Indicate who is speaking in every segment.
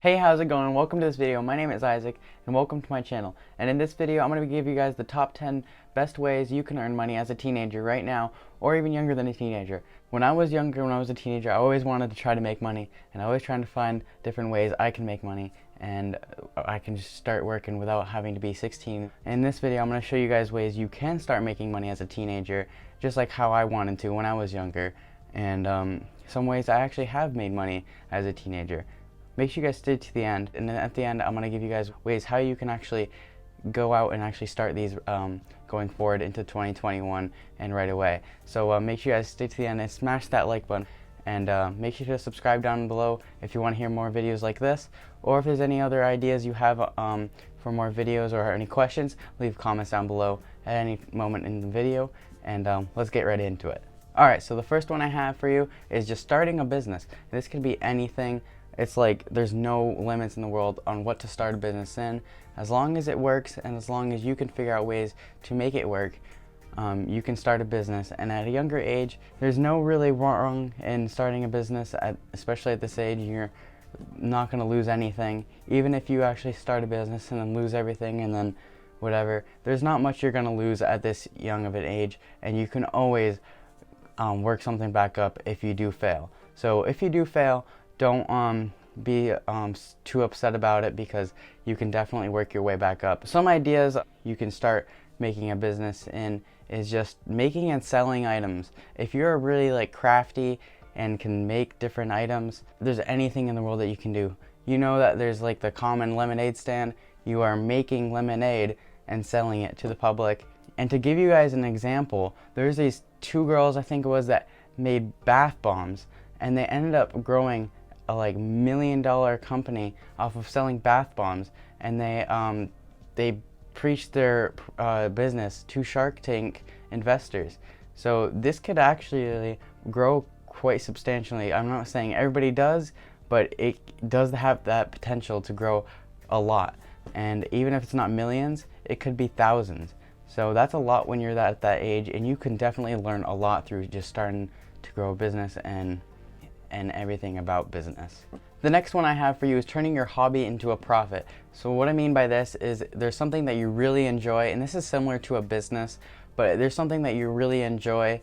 Speaker 1: Hey, how's it going? Welcome to this video. My name is Isaac and welcome to my channel. And in this video, I'm going to give you guys the top 10 best ways you can earn money as a teenager right now, or even younger than a teenager. When I was younger, when I was a teenager, I always wanted to try to make money, and I was trying to find different ways I can make money and I can just start working without having to be 16. In this video, I'm going to show you guys ways you can start making money as a teenager, just like how I wanted to when I was younger, and some ways I actually have made money as a teenager. Make sure you guys stay to the end, and then at the end I'm going to give you guys ways how you can actually go out and actually start these going forward into 2021 and right away. So make sure you guys stay to the end and smash that like button, and make sure to subscribe down below if you want to hear more videos like this, or if there's any other ideas you have for more videos or any questions, leave comments down below at any moment in the video, and let's get right into it. Alright, so the first one I have for you is just starting a business. This could be anything. It's like there's no limits in the world on what to start a business in. As long as it works and as long as you can figure out ways to make it work, you can start a business. And at a younger age, there's no really wrong in starting a business, especially at this age. You're not going to lose anything. Even if you actually start a business and then lose everything and then whatever, there's not much you're going to lose at this young of an age, and you can always work something back up if you do fail. So if you do fail, don't be too upset about it, because you can definitely work your way back up. Some ideas you can start making a business in is just making and selling items. If you're really like crafty and can make different items, there's anything in the world that you can do. You know that there's like the common lemonade stand. You are making lemonade and selling it to the public. And to give you guys an example, there's these two girls, I think it was, that made bath bombs, and they ended up growing a like $1 million company off of selling bath bombs. And they preached their business to Shark Tank investors. So this could actually grow quite substantially. I'm not saying everybody does, but it does have that potential to grow a lot. And even if it's not millions, it could be thousands. So that's a lot when you're at that age, and you can definitely learn a lot through just starting to grow a business and everything about business. The next one I have for you is turning your hobby into a profit. So what I mean by this is there's something that you really enjoy, and this is similar to a business, but there's something that you really enjoy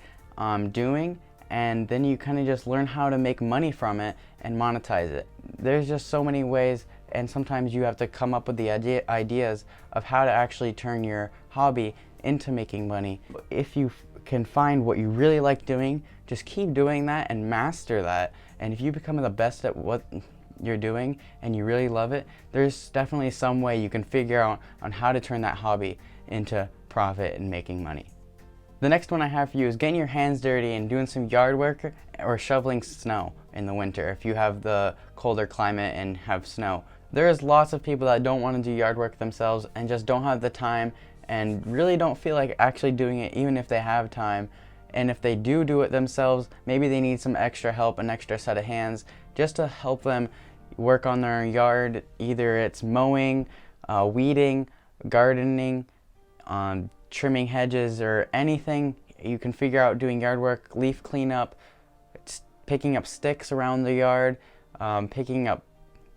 Speaker 1: doing, and then you kind of just learn how to make money from it and monetize it. There's just so many ways, and sometimes you have to come up with the ideas of how to actually turn your hobby into making money. If you can find what you really like doing, just keep doing that and master that. And if you become the best at what you're doing and you really love it, there's definitely some way you can figure out on how to turn that hobby into profit and making money. The next one I have for you is getting your hands dirty and doing some yard work or shoveling snow in the winter if you have the colder climate and have snow. There's lots of people that don't want to do yard work themselves and just don't have the time and really don't feel like actually doing it, even if they have time. And if they do it themselves, maybe they need some extra help, an extra set of hands, just to help them work on their yard. Either it's mowing, weeding, gardening, trimming hedges, or anything you can figure out doing yard work, leaf cleanup, picking up sticks around the yard, picking up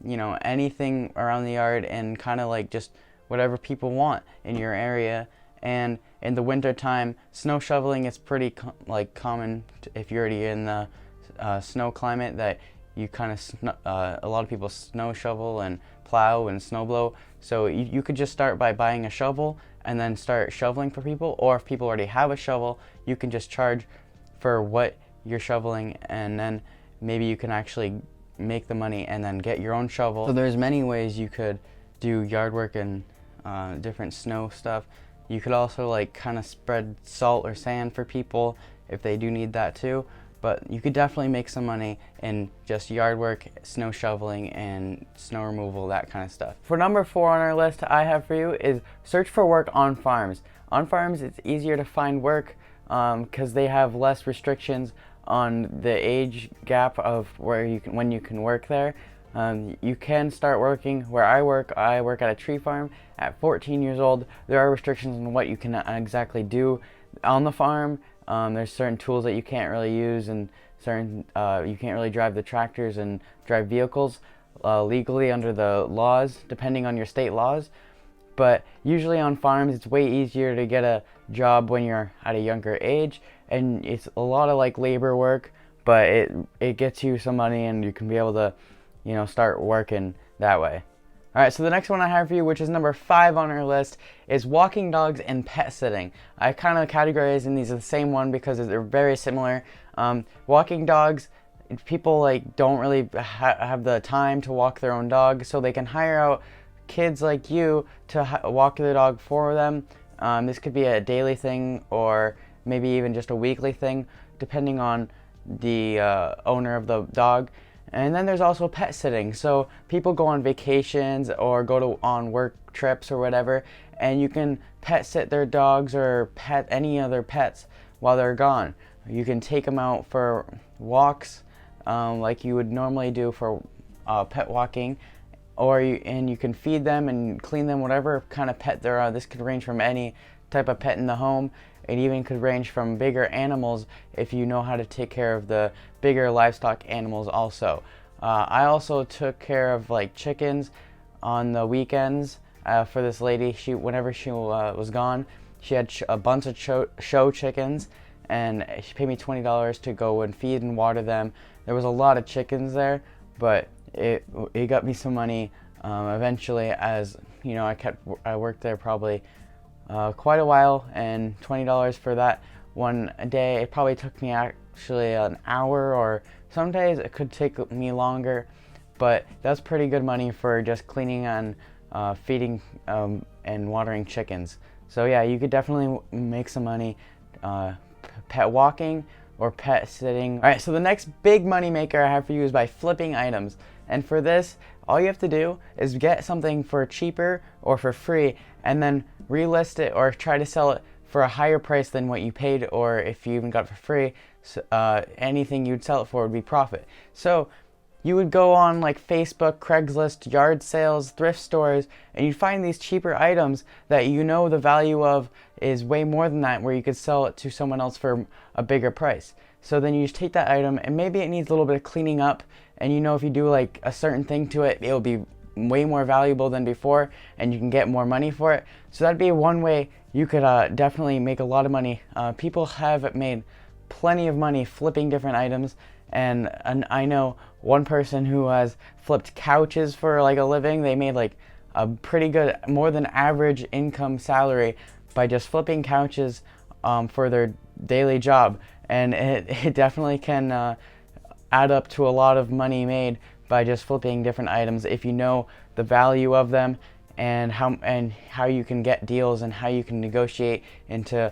Speaker 1: anything around the yard, and kind of like just whatever people want in your area. And in the winter time, snow shoveling is pretty common if you're already in the snow climate, that you kind of a lot of people snow shovel and plow and snow blow. So you could just start by buying a shovel and then start shoveling for people, or if people already have a shovel, you can just charge for what you're shoveling, and then maybe you can actually make the money and then get your own shovel. So there's many ways you could do yard work and different snow stuff. You could also like kind of spread salt or sand for people if they do need that too. But you could definitely make some money in just yard work, snow shoveling, and snow removal, that kind of stuff. For number 4 on our list I have for you is search for work on farms. On farms, it's easier to find work because they have less restrictions on the age gap of when you can work there. You can start working where I work. I work at a tree farm. At 14 years old, there are restrictions on what you can exactly do on the farm. There's certain tools that you can't really use, and certain you can't really drive the tractors and drive vehicles. legally under the laws, depending on your state laws. But usually on farms, it's way easier to get a job when you're at a younger age, and it's a lot of like labor work, but it gets you some money, and you can be able to, start working that way. All right, so the next one I have for you, which is number 5 on our list, is walking dogs and pet sitting. I kind of categorize in these as the same one because they're very similar. Walking dogs, people like don't really have the time to walk their own dog, so they can hire out kids like you to walk their dog for them. This could be a daily thing or maybe even just a weekly thing, depending on the owner of the dog. And then there's also pet sitting. So people go on vacations or go on work trips or whatever, and you can pet sit their dogs or pet any other pets while they're gone. You can take them out for walks like you would normally do for pet walking, or you can feed them and clean them, whatever kind of pet there are. This could range from any type of pet in the home. It even could range from bigger animals if you know how to take care of the bigger livestock animals also. I also took care of like chickens on the weekends for this lady. Whenever she was gone, she had a bunch of show chickens, and she paid me $20 to go and feed and water them. There was a lot of chickens there, but it got me some money eventually, as I worked there probably quite a while, and $20 for that one day. It probably took me actually an hour, or some days it could take me longer, but that's pretty good money for just cleaning and feeding and watering chickens. So yeah, you could definitely make some money pet walking or pet sitting. All right, so the next big money maker I have for you is by flipping items. And for this, all you have to do is get something for cheaper or for free, and then relist it or try to sell it for a higher price than what you paid, or if you even got it for free, anything you'd sell it for would be profit. So you would go on like Facebook, Craigslist, yard sales, thrift stores, and you'd find these cheaper items that the value of is way more than that, where you could sell it to someone else for a bigger price. So then you just take that item, and maybe it needs a little bit of cleaning up, and if you do like a certain thing to it, it'll be way more valuable than before, and you can get more money for it. So that'd be one way you could definitely make a lot of money. People have made plenty of money flipping different items, and I know one person who has flipped couches for like a living. They made like a pretty good, more than average income salary by just flipping couches for their daily job, and it definitely can add up to a lot of money made by just flipping different items if you know the value of them, and how you can get deals and how you can negotiate into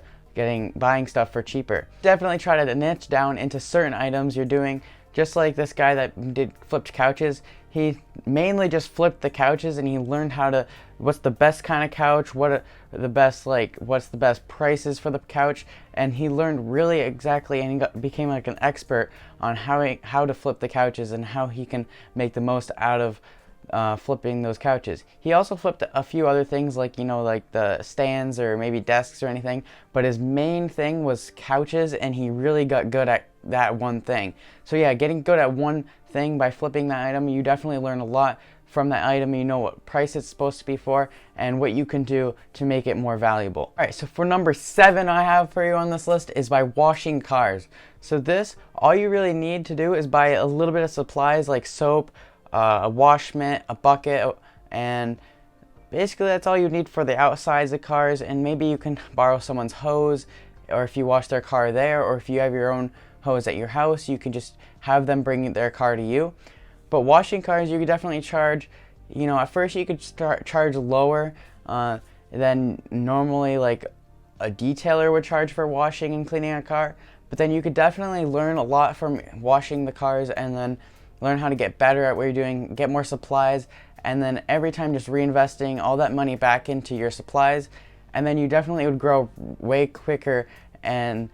Speaker 1: buying stuff for cheaper. Definitely try to niche down into certain items you're doing. Just like this guy that did flipped couches, he mainly just flipped the couches, and he learned what's the best kind of couch, what's the best prices for the couch, and he learned really exactly, and he became like an expert on how to flip the couches and how he can make the most out of flipping those couches. He also flipped a few other things like the stands or maybe desks or anything, but his main thing was couches, and he really got good at that one thing. So yeah, getting good at one thing by flipping that item, you definitely learn a lot from that item. You know what price it's supposed to be for and what you can do to make it more valuable. All right, so for number 7 I have for you on this list is by washing cars. So this, all you really need to do is buy a little bit of supplies like soap, a wash mitt, a bucket, and basically that's all you need for the outsides of cars. And maybe you can borrow someone's hose, or if you wash their car there, or if you have your own hose at your house, you can just have them bring their car to you. But washing cars, you could definitely charge, at first you could charge lower than normally like a detailer would charge for washing and cleaning a car. But then you could definitely learn a lot from washing the cars, and then learn how to get better at what you're doing, get more supplies, and then every time just reinvesting all that money back into your supplies, and then you definitely would grow way quicker and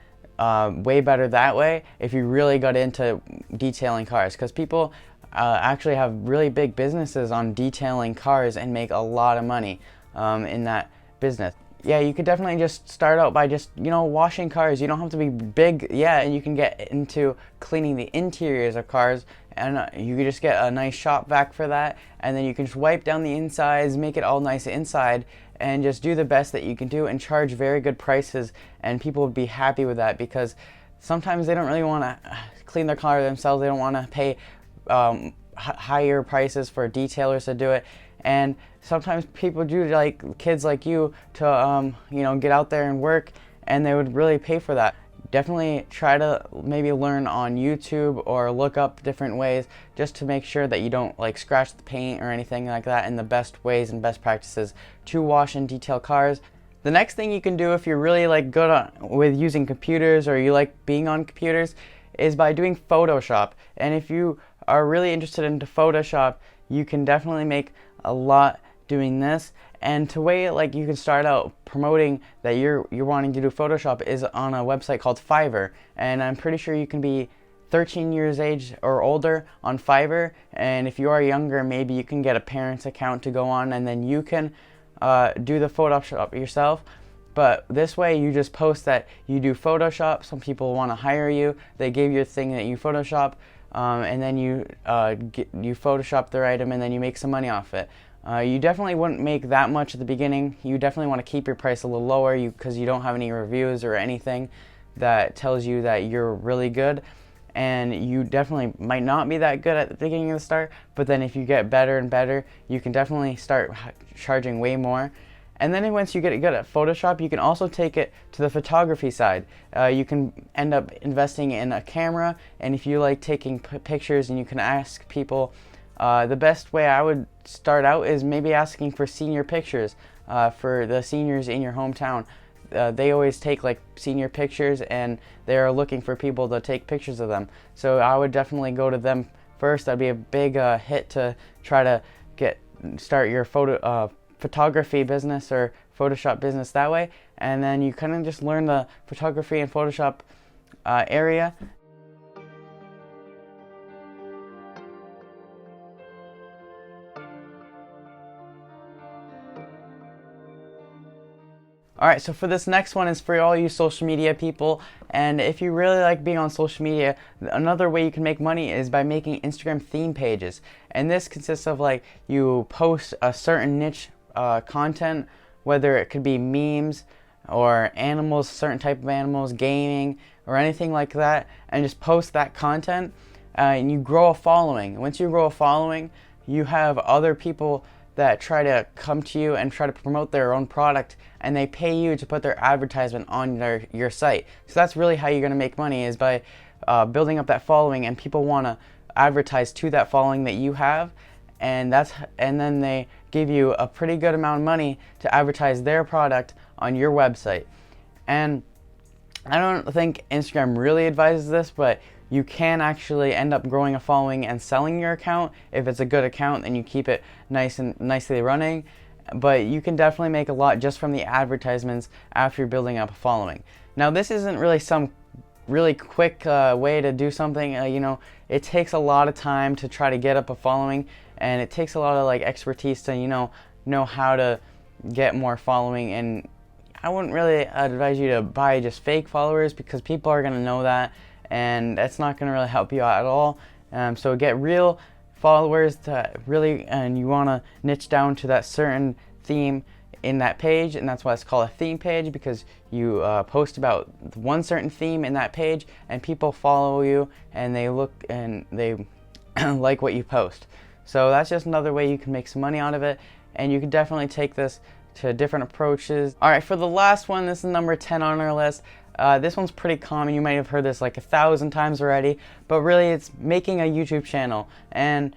Speaker 1: way better that way if you really got into detailing cars, because people actually have really big businesses on detailing cars and make a lot of money in that business. yeah, you could definitely just start out by just, you know, washing cars. You don't have to be big, yeah, and you can get into cleaning the interiors of cars, and you could just get a nice shop vac for that, and then you can just wipe down the insides, make it all nice inside, and just do the best that you can do and charge very good prices, and people would be happy with that, because sometimes they don't really want to clean their car themselves. They don't want to pay higher prices for detailers to do it. And sometimes people do, like kids like you, to you know, get out there and work, and they would really pay for that. Definitely try to maybe learn on YouTube or look up different ways, just to make sure that you don't like scratch the paint or anything like that, and the best ways and best practices to wash and detail cars. The next thing you can do, if you're really like good with using computers, or you like being on computers, is by doing Photoshop. And if you are really interested into Photoshop, you can definitely make a lot doing this. And to way like you can start out promoting that you're wanting to do Photoshop is on a website called Fiverr, and I'm pretty sure you can be 13 years age or older on Fiverr. And if you are younger, maybe you can get a parent's account to go on, and then you can do the Photoshop yourself. But this way, you just post that you do Photoshop. Some people want to hire you. They give you a thing that you Photoshop, and then you Photoshop their item, and then you make some money off it. You definitely wouldn't make that much at the beginning. You definitely want to keep your price a little lower, because you don't have any reviews or anything that tells you that you're really good. And you definitely might not be that good at the beginning of the start, but then if you get better and better, you can definitely start charging way more. And then once you get good at Photoshop, you can also take it to the photography side. You can end up investing in a camera, and if you like taking pictures, and you can ask people, the best way I would start out is maybe asking for senior pictures for the seniors in your hometown. They always take like senior pictures, and they're looking for people to take pictures of them. So I would definitely go to them first. That'd be a big hit to try to start your photography business or Photoshop business that way. And then you kind of just learn the photography and Photoshop area. Alright, so for this next one is for all you social media people, and if you really like being on social media, another way you can make money is by making Instagram theme pages. And this consists of like you post a certain niche content, whether it could be memes or animals, certain type of animals, gaming, or anything like that, and just post that content, and you grow a following. Once you grow a following, you have other people that try to come to you and try to promote their own product, and they pay you to put their advertisement on your site. So that's really how you're going to make money, is by building up that following, and people want to advertise to that following that you have, and then they give you a pretty good amount of money to advertise their product on your website. And I don't think Instagram really advises this, but you can actually end up growing a following and selling your account. If it's a good account, then you keep it nicely running. But you can definitely make a lot just from the advertisements after you're building up a following. Now, this isn't really some really quick way to do something. You know, it takes a lot of time to try to get up a following, and it takes a lot of like expertise to know how to get more following. And I wouldn't really advise you to buy just fake followers, because people are going to know that, and that's not going to really help you out at all. So get real followers and you want to niche down to that certain theme in that page, and that's why it's called a theme page, because you post about one certain theme in that page, and people follow you, and they look and they like what you post. So that's just another way you can make some money out of it, and you can definitely take this to different approaches. Alright, for the last one, this is number 10 on our list. This one's pretty common. You might have heard this like 1,000 times already, but really it's making a YouTube channel. And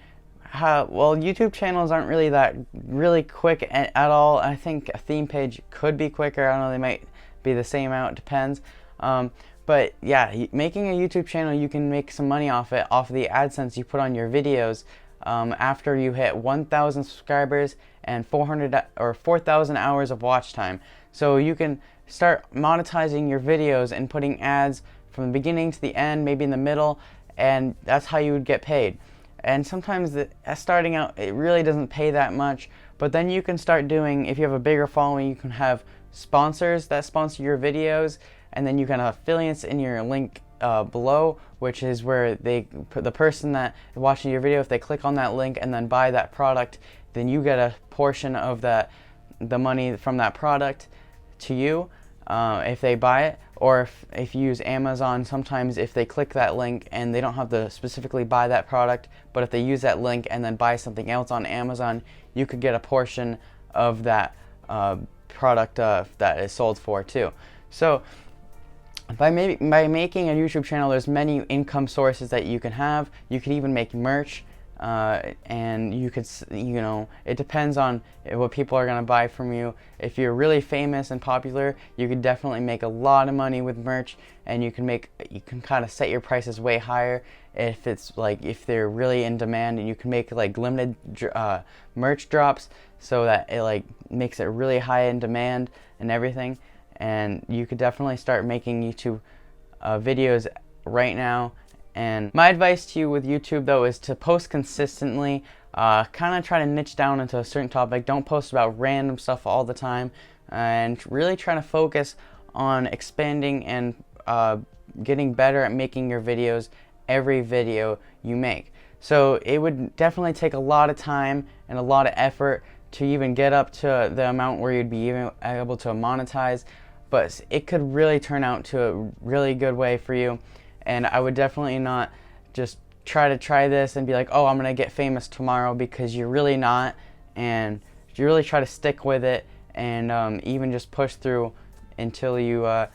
Speaker 1: YouTube channels aren't really quick at all. I think a theme page could be quicker. I don't know, they might be the same amount, it depends. But yeah, making a YouTube channel, you can make some money off it, off of the AdSense you put on your videos after you hit 1,000 subscribers and 4,000 hours of watch time. So you can start monetizing your videos and putting ads from the beginning to the end, maybe in the middle, and that's how you would get paid. And sometimes starting out, it really doesn't pay that much, but then you can start doing, if you have a bigger following, you can have sponsors that sponsor your videos, and then you can have affiliates in your link below, which is where the person that is watching your video, if they click on that link and then buy that product, then you get a portion of the money from that product to you if they buy it. Or if you use Amazon, sometimes if they click that link and they don't have to specifically buy that product, but if they use that link and then buy something else on Amazon, you could get a portion of that product that is sold for too. So by making a YouTube channel, there's many income sources that you can have. You could even make merch, and you could, it depends on what people are going to buy from you. If you're really famous and popular, you could definitely make a lot of money with merch, and you can kind of set your prices way higher if it's like, if they're really in demand, and you can make like limited merch drops so that it like makes it really high in demand and everything. And you could definitely start making YouTube videos right now. And my advice to you with YouTube though is to post consistently. Kind of try to niche down into a certain topic. Don't post about random stuff all the time, and really try to focus on expanding and getting better at making your videos every video you make. So it would definitely take a lot of time and a lot of effort to even get up to the amount where you'd be even able to monetize, but it could really turn out to a really good way for you. And I would definitely not just try this and be like, oh, I'm gonna get famous tomorrow, because you're really not. And you really try to stick with it, and even just push through until you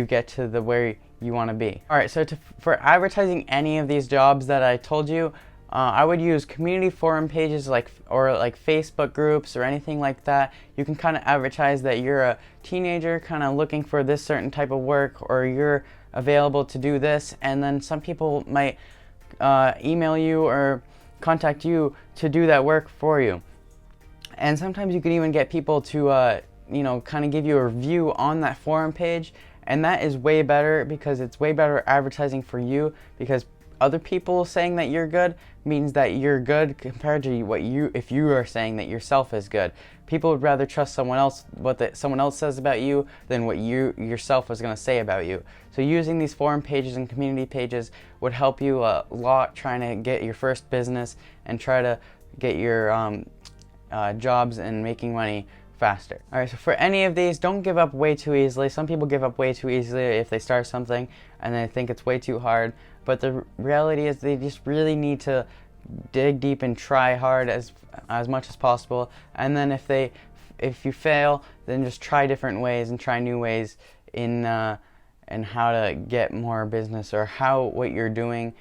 Speaker 1: get to where you want to be. All right, so for advertising any of these jobs that I told you, I would use community forum pages or Facebook groups or anything like that. You can kind of advertise that you're a teenager kind of looking for this certain type of work, or you're available to do this, and then some people might email you or contact you to do that work for you. And sometimes you can even get people to kind of give you a review on that forum page, and that is way better, because it's way better advertising for you, because other people saying that you're good means that you're good compared to if you are saying that yourself is good. People would rather trust someone else, someone else says about you, than what you yourself was going to say about you. So using these forum pages and community pages would help you a lot trying to get your first business and try to get your jobs and making money faster. Alright, so for any of these, don't give up way too easily. Some people give up way too easily if they start something and they think it's way too hard, but the reality is they just really need to dig deep and try hard as much as possible. And then if you fail, then just try different ways and try new ways in how to get more business, or what you're doing.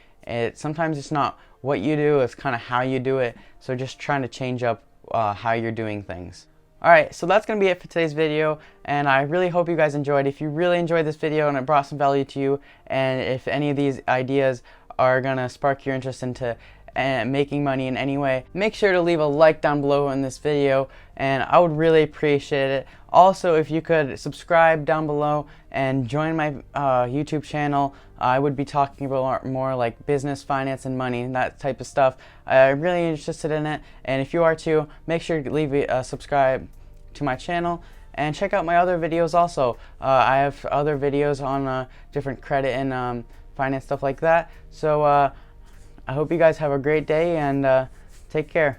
Speaker 1: Sometimes it's not what you do, it's kind of how you do it. So just trying to change up how you're doing things. Alright, so that's going to be it for today's video, and I really hope you guys enjoyed. If you really enjoyed this video and it brought some value to you, and if any of these ideas are going to spark your interest into making money in any way, make sure to leave a like down below in this video, and I would really appreciate it. Also, if you could subscribe down below and join my YouTube channel, I would be talking about more like business, finance, and money, and that type of stuff. I'm really interested in it, and if you are too, make sure to leave a subscribe to my channel, and check out my other videos also. I have other videos on different credit and finance stuff like that. So I hope you guys have a great day, and take care.